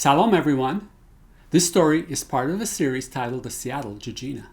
Shalom everyone! This story is part of a series titled The Seattle Jijina.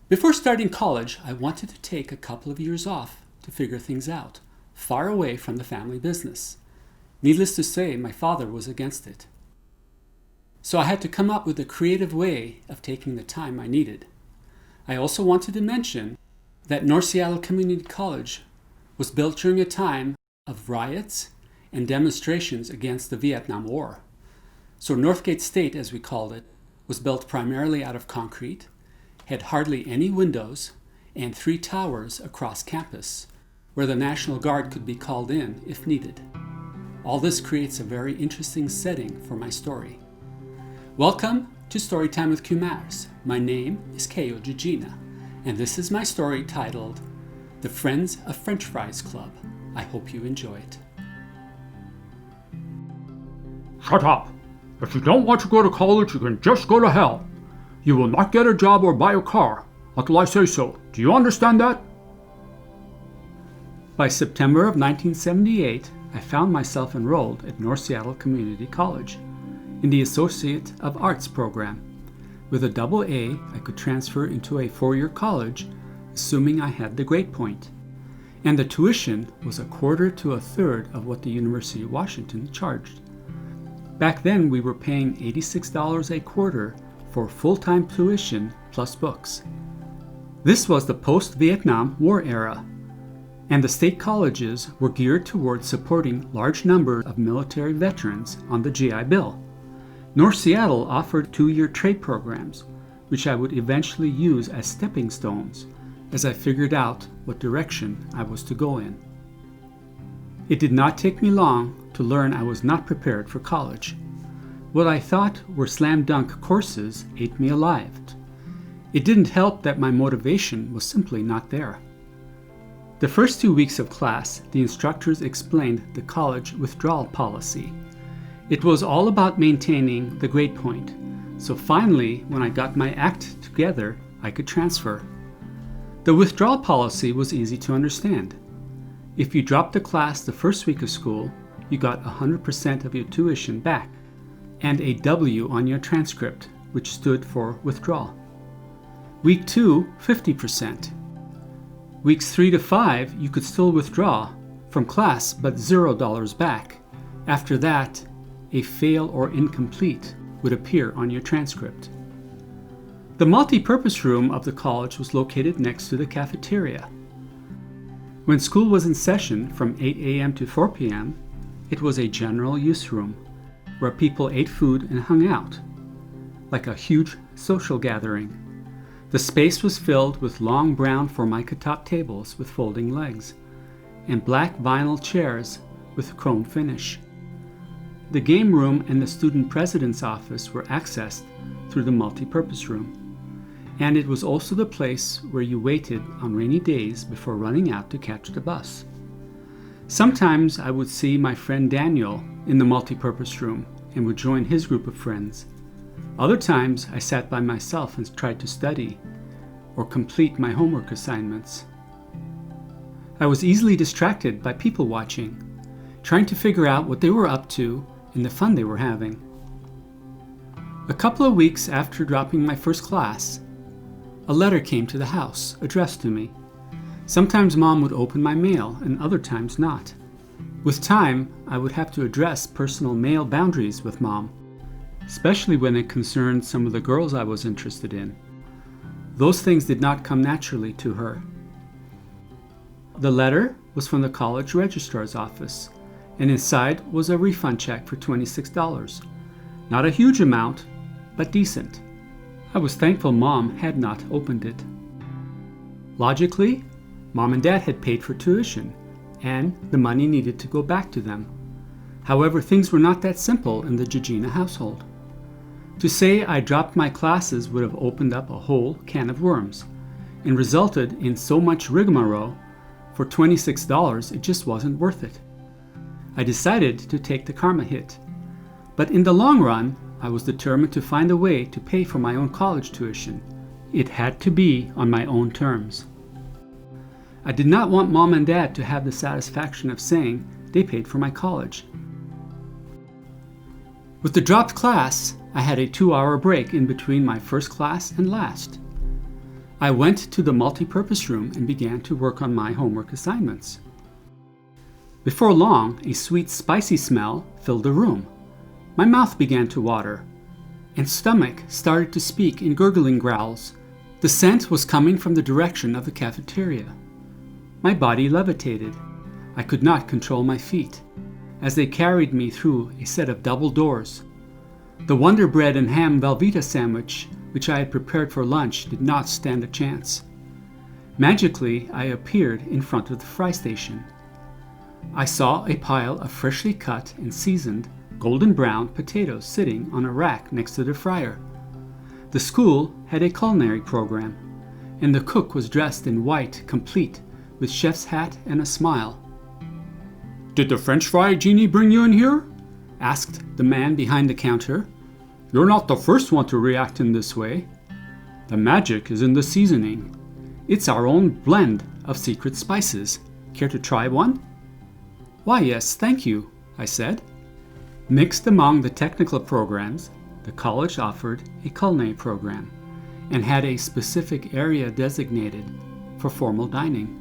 Before starting college, I wanted to take a couple of years off to figure things out, far away from the family business. Needless to say, my father was against it. So I had to come up with a creative way of taking the time I needed. I also wanted to mention that North Seattle Community College was built during a time of riots and demonstrations against the Vietnam War. So Northgate State, as we called it, was built primarily out of concrete, had hardly any windows, and 3 towers across campus, where the National Guard could be called in if needed. All this creates a very interesting setting for my story. Welcome to Storytime with Kumars. My name is Kayo Jijina, and this is my story titled The Friends of French Fries Club. I hope you enjoy it. Shut up! If you don't want to go to college, you can just go to hell. You will not get a job or buy a car until I say so. Do you understand that? By September of 1978, I found myself enrolled at North Seattle Community College in the Associate of Arts program. With a AA, I could transfer into a 4-year college, assuming I had the grade point. And the tuition was a quarter to a third of what the University of Washington charged. Back then, we were paying $86 a quarter for full-time tuition plus books. This was the post-Vietnam War era, and the state colleges were geared towards supporting large numbers of military veterans on the GI Bill. North Seattle offered 2-year trade programs, which I would eventually use as stepping stones as I figured out what direction I was to go in. It did not take me long to learn I was not prepared for college. What I thought were slam dunk courses ate me alive. It didn't help that my motivation was simply not there. The first 2 weeks of class, the instructors explained the college withdrawal policy. It was all about maintaining the grade point, so finally, when I got my act together, I could transfer. The withdrawal policy was easy to understand. If you dropped the class the first week of school, you got 100% of your tuition back, and a W on your transcript, which stood for withdrawal. Week 2, 50%. Weeks 3 to 5, you could still withdraw from class, but $0 back. After that, a fail or incomplete would appear on your transcript. The multi-purpose room of the college was located next to the cafeteria. When school was in session from 8 a.m. to 4 p.m., it was a general use room where people ate food and hung out, like a huge social gathering. The space was filled with long brown formica top tables with folding legs and black vinyl chairs with chrome finish. The game room and the student president's office were accessed through the multi-purpose room. And it was also the place where you waited on rainy days before running out to catch the bus. Sometimes I would see my friend Daniel in the multi-purpose room and would join his group of friends. Other times I sat by myself and tried to study or complete my homework assignments. I was easily distracted by people watching, trying to figure out what they were up to and the fun they were having. A couple of weeks after dropping my first class, a letter came to the house, addressed to me. Sometimes Mom would open my mail, and other times not. With time, I would have to address personal mail boundaries with Mom, especially when it concerned some of the girls I was interested in. Those things did not come naturally to her. The letter was from the college registrar's office, and inside was a refund check for $26. Not a huge amount, but decent. I was thankful Mom had not opened it. Logically, Mom and Dad had paid for tuition, and the money needed to go back to them. However, things were not that simple in the Jijina household. To say I dropped my classes would have opened up a whole can of worms, and resulted in so much rigmarole. For $26, it just wasn't worth it. I decided to take the karma hit. But in the long run, I was determined to find a way to pay for my own college tuition. It had to be on my own terms. I did not want Mom and Dad to have the satisfaction of saying they paid for my college. With the dropped class, I had a 2-hour break in between my first class and last. I went to the multipurpose room and began to work on my homework assignments. Before long, a sweet, spicy smell filled the room. My mouth began to water, and stomach started to speak in gurgling growls. The scent was coming from the direction of the cafeteria. My body levitated. I could not control my feet as they carried me through a set of double doors. The Wonder Bread and ham Velveeta sandwich, which I had prepared for lunch, did not stand a chance. Magically, I appeared in front of the fry station. I saw a pile of freshly cut and seasoned golden brown potatoes sitting on a rack next to the fryer. The school had a culinary program, and the cook was dressed in white, complete, with chef's hat and a smile. "Did the French fry genie bring you in here?" asked the man behind the counter. "You're not the first one to react in this way. The magic is in the seasoning. It's our own blend of secret spices. Care to try one?" "Why, yes, thank you," I said. Mixed among the technical programs, the college offered a culinary program and had a specific area designated for formal dining.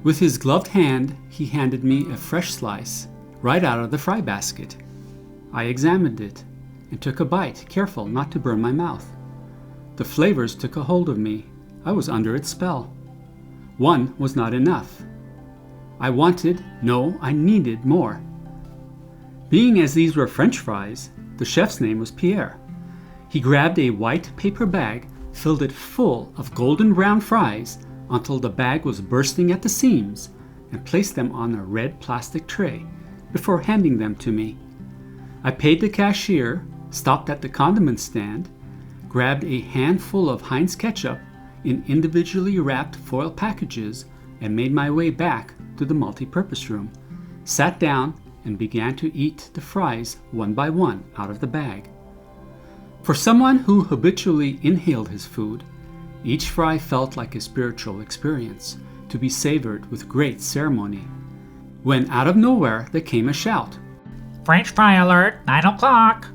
With his gloved hand, he handed me a fresh slice right out of the fry basket. I examined it and took a bite, careful not to burn my mouth. The flavors took a hold of me. I was under its spell. One was not enough. I needed more. Being as these were French fries, the chef's name was Pierre. He grabbed a white paper bag, filled it full of golden brown fries until the bag was bursting at the seams, and placed them on a red plastic tray before handing them to me. I paid the cashier, stopped at the condiment stand, grabbed a handful of Heinz ketchup in individually wrapped foil packages, and made my way back to the multipurpose room, sat down, and began to eat the fries one by one out of the bag. For someone who habitually inhaled his food, each fry felt like a spiritual experience, to be savored with great ceremony. When out of nowhere there came a shout, "French fry alert, 9 o'clock!"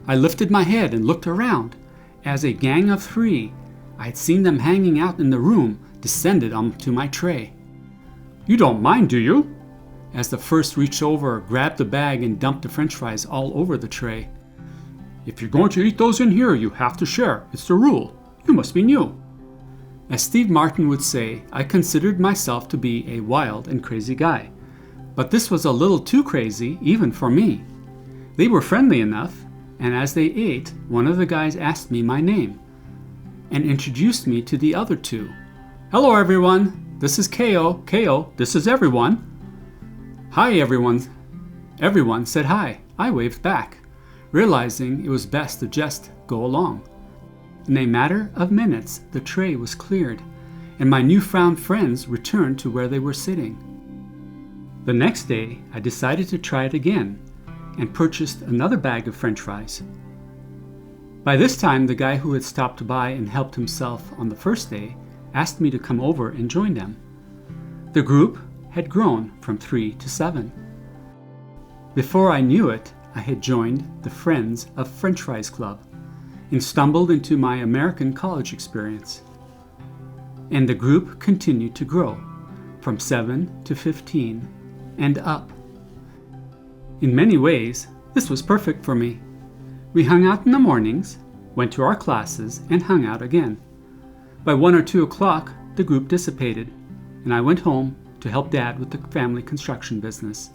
I lifted my head and looked around. As a gang of 3, I had seen them hanging out in the room, descended onto my tray. "You don't mind, do you?" As the first reached over, grabbed the bag, and dumped the French fries all over the tray. "If you're going to eat those in here, you have to share. It's the rule. You must be new." As Steve Martin would say, I considered myself to be a wild and crazy guy. But this was a little too crazy, even for me. They were friendly enough, and as they ate, one of the guys asked me my name and introduced me to the other 2. "Hello, everyone. This is Kayo. Kayo, this is everyone." "Hi, everyone." Everyone said hi. I waved back, realizing it was best to just go along. In a matter of minutes, the tray was cleared, and my newfound friends returned to where they were sitting. The next day, I decided to try it again and purchased another bag of French fries. By this time, the guy who had stopped by and helped himself on the first day asked me to come over and join them. The group had grown from 3 to 7. Before I knew it, I had joined the Friends of French Fries Club and stumbled into my American college experience. And the group continued to grow from 7 to 15 and up. In many ways, this was perfect for me. We hung out in the mornings, went to our classes, and hung out again. By 1 or 2 o'clock, the group dissipated, and I went home to help Dad with the family construction business.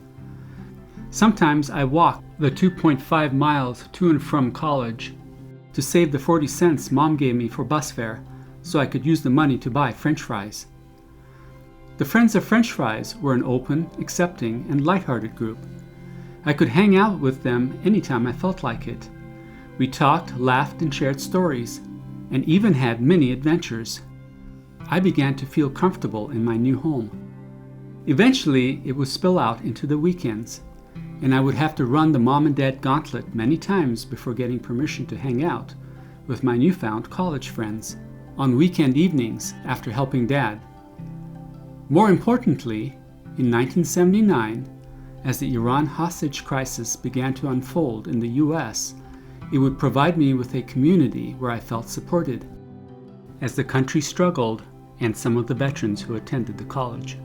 Sometimes I walked the 2.5 miles to and from college to save the 40 cents Mom gave me for bus fare so I could use the money to buy French fries. The Friends of French Fries were an open, accepting, and lighthearted group. I could hang out with them anytime I felt like it. We talked, laughed, and shared stories, and even had mini adventures. I began to feel comfortable in my new home. Eventually, it would spill out into the weekends, and I would have to run the mom and dad gauntlet many times before getting permission to hang out with my newfound college friends on weekend evenings after helping Dad. More importantly, in 1979, As the Iran hostage crisis began to unfold in the U.S., it would provide me with a community where I felt supported, as the country struggled and some of the veterans who attended the college.